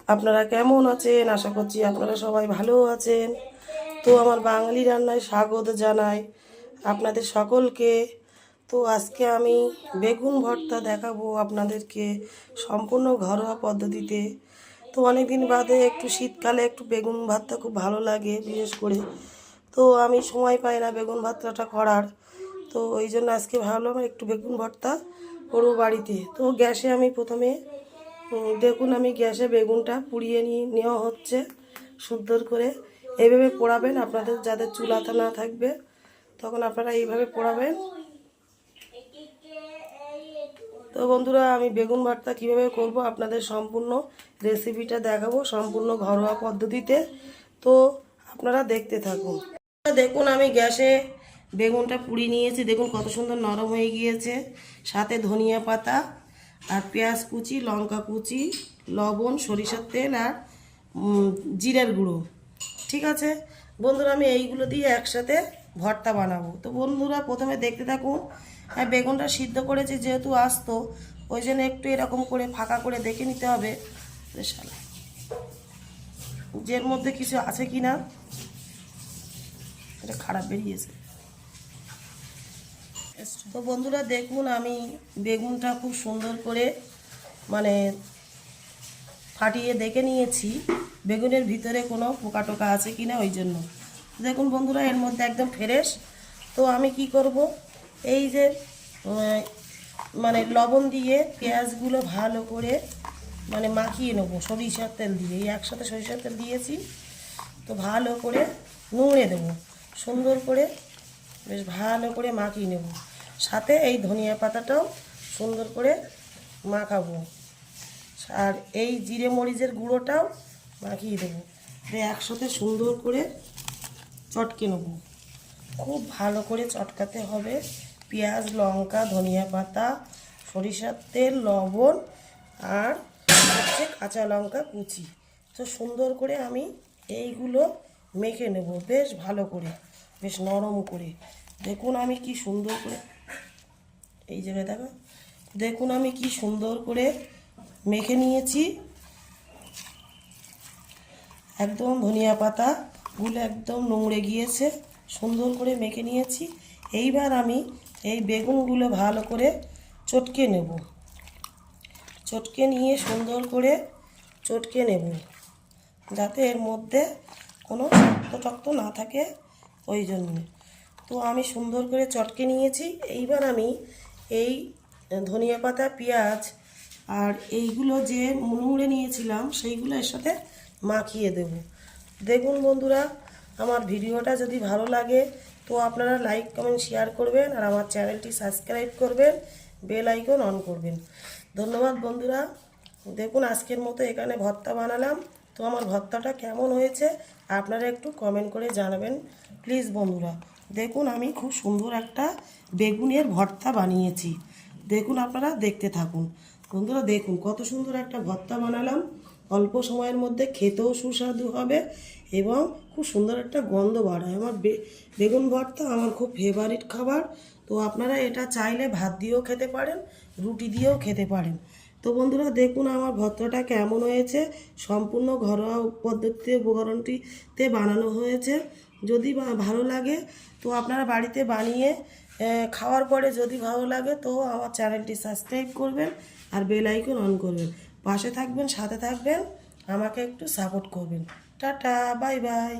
আপনারা কেমন আছেন? আশা করছি আপনারা সবাই ভালো আছেন। তো আমার বাঙালি রান্নায় স্বাগত জানাই আপনাদের সকলকে। তো আজকে আমি বেগুন ভর্তা দেখাবো আপনাদেরকে সম্পূর্ণ ঘরোয়া পদ্ধতিতে। তো অনেক দিন বাদে একটু শীতকালে একটু বেগুন ভর্তা খুব ভালো লাগে বিশেষ করে। তো আমি সময় পাই না বেগুন ভর্তাটা করার, তো ওই জন্য আজকে ভাবলাম একটু বেগুন ভর্তা করবো বাড়িতে। তো গ্যাসে আমি প্রথমে দেখুন আমি গ্যাসে বেগুনটা পুড়িয়ে নেওয়া হচ্ছে সুন্দর করে। এইভাবে পোড়াবেন, আপনাদের যাদের চুলাতে না থাকবে তখন আপনারা এইভাবে পোড়াবেন। তো বন্ধুরা, আমি বেগুন ভর্তা কীভাবে করব আপনাদের সম্পূর্ণ রেসিপিটা দেখাবো সম্পূর্ণ ঘরোয়া পদ্ধতিতে। তো আপনারা দেখতে থাকুন। দেখুন আমি গ্যাসে বেগুনটা পুড়িয়ে নিয়েছি, দেখুন কত সুন্দর নরম হয়ে গিয়েছে। সাথে ধনিয়া পাতা আর পেঁয়াজ কুচি, লঙ্কা কুচি, লবণ, সরিষার তেল আর জিরের গুঁড়ো। ঠিক আছে বন্ধুরা, আমি এইগুলো দিয়ে একসাথে ভর্তা বানাবো। তো বন্ধুরা প্রথমে দেখতে থাকুন। হ্যাঁ, বেগুনটা সিদ্ধ করেছি যেহেতু আস্ত, ওই জন্য একটু এরকম করে ফাঁকা করে দেখে নিতে হবে যের মধ্যে কিছু আছে কি না। এটা খারাপ বেরিয়েছে। তো বন্ধুরা দেখুন আমি বেগুনটা খুব সুন্দর করে মানে ফাটিয়ে দেখে নিয়েছি বেগুনের ভিতরে কোনো পোকা টোকা আছে কি না। ওই জন্য দেখুন বন্ধুরা এর মধ্যে একদম ফ্রেশ। তো আমি কি করব, এই যে মানে লবণ দিয়ে পেঁয়াজগুলো ভালো করে মানে মাখিয়ে নেবো সরিষার তেল দিয়ে। এই একসাথে সরিষার তেল দিয়েছি, তো ভালো করে নুড়ে দেবো সুন্দর করে, বেশ ভালো করে মাখিয়ে নেব। সাথে এই ধনিয়া পাতাটাও সুন্দর করে মাখাবো, আর এই জিরে মরিচের গুঁড়োটাও মাখিয়ে দেবো। একসাথে সুন্দর করে চটকে নেব, খুব ভালো করে চটকাতে হবে। পেঁয়াজ, লঙ্কা, ধনিয়া পাতা, সরিষার তেল, লবণ আর হচ্ছে কাঁচা লঙ্কা কুচি। তো সুন্দর করে আমি এইগুলো মেখে নেব বেশ ভালো করে, বেশ নরম করে। দেখুন আমি কি সুন্দর করে এই জায়গায় দেখো, দেখুন আমি কি সুন্দর করে মেখে নিয়েছি। একদম ধনিয়া পাতাগুলো একদম নোংড়ে গিয়েছে, সুন্দর করে মেখে নিয়েছি। এইবার আমি এই বেগুনগুলো ভালো করে চটকে নেব, চটকে নিয়ে সুন্দর করে চটকে নেব যাতে এর মধ্যে কোনো শক্ত না থাকে, ওই জন্য। তো আমি সুন্দর করে চটকে নিয়েছি। এইবার আমি এই ধনিয়া পাতা, পেঁয়াজ আর এইগুলো যে মুড়ে নিয়েছিলাম সেইগুলো এর সাথে মাখিয়ে দেব। দেখুন বন্ধুরা, আমার ভিডিওটা যদি ভালো লাগে তো আপনারা লাইক, কমেন্ট, শেয়ার করবেন আর আমার চ্যানেলটি সাবস্ক্রাইব করবেন, বেল আইকন অন করবেন। ধন্যবাদ বন্ধুরা। দেখুন আজকের মতো এখানে ভর্তা বানালাম। তো আমার ভর্তাটা কেমন হয়েছে আপনারা একটু কমেন্ট করে জানাবেন প্লিজ বন্ধুরা। দেখুন আমি খুব সুন্দর একটা বেগুনের ভর্তা বানিয়েছি, দেখুন আপনারা দেখতে থাকুন। বন্ধুরা দেখুন কত সুন্দর একটা ভর্তা বানালাম, অল্প সময়ের মধ্যে খেতেও সুস্বাদু হবে এবং খুব সুন্দর একটা গন্ধ বাড়ায়। আমার বেগুন ভর্তা আমার খুব ফেভারিট খাবার। তো আপনারা এটা চাইলে ভাত দিয়েও খেতে পারেন, রুটি দিয়েও খেতে পারেন। তো বন্ধুরা দেখুন আমার ভর্তাটা কেমন হয়েছে, সম্পূর্ণ ঘরোয়া পদ্ধতিতে উপকরণটিতে বানানো হয়েছে। যদি ভালো লাগে তো আপনারা বাড়িতে বানিয়ে খাওয়ার পরে যদি ভালো লাগে তো আমার চ্যানেলটি সাবস্ক্রাইব করবেন আর বেল আইকন অন করবেন। পাশে থাকবেন, সাথে থাকবেন, আমাকে একটু সাপোর্ট করবেন। Tata, bye bye.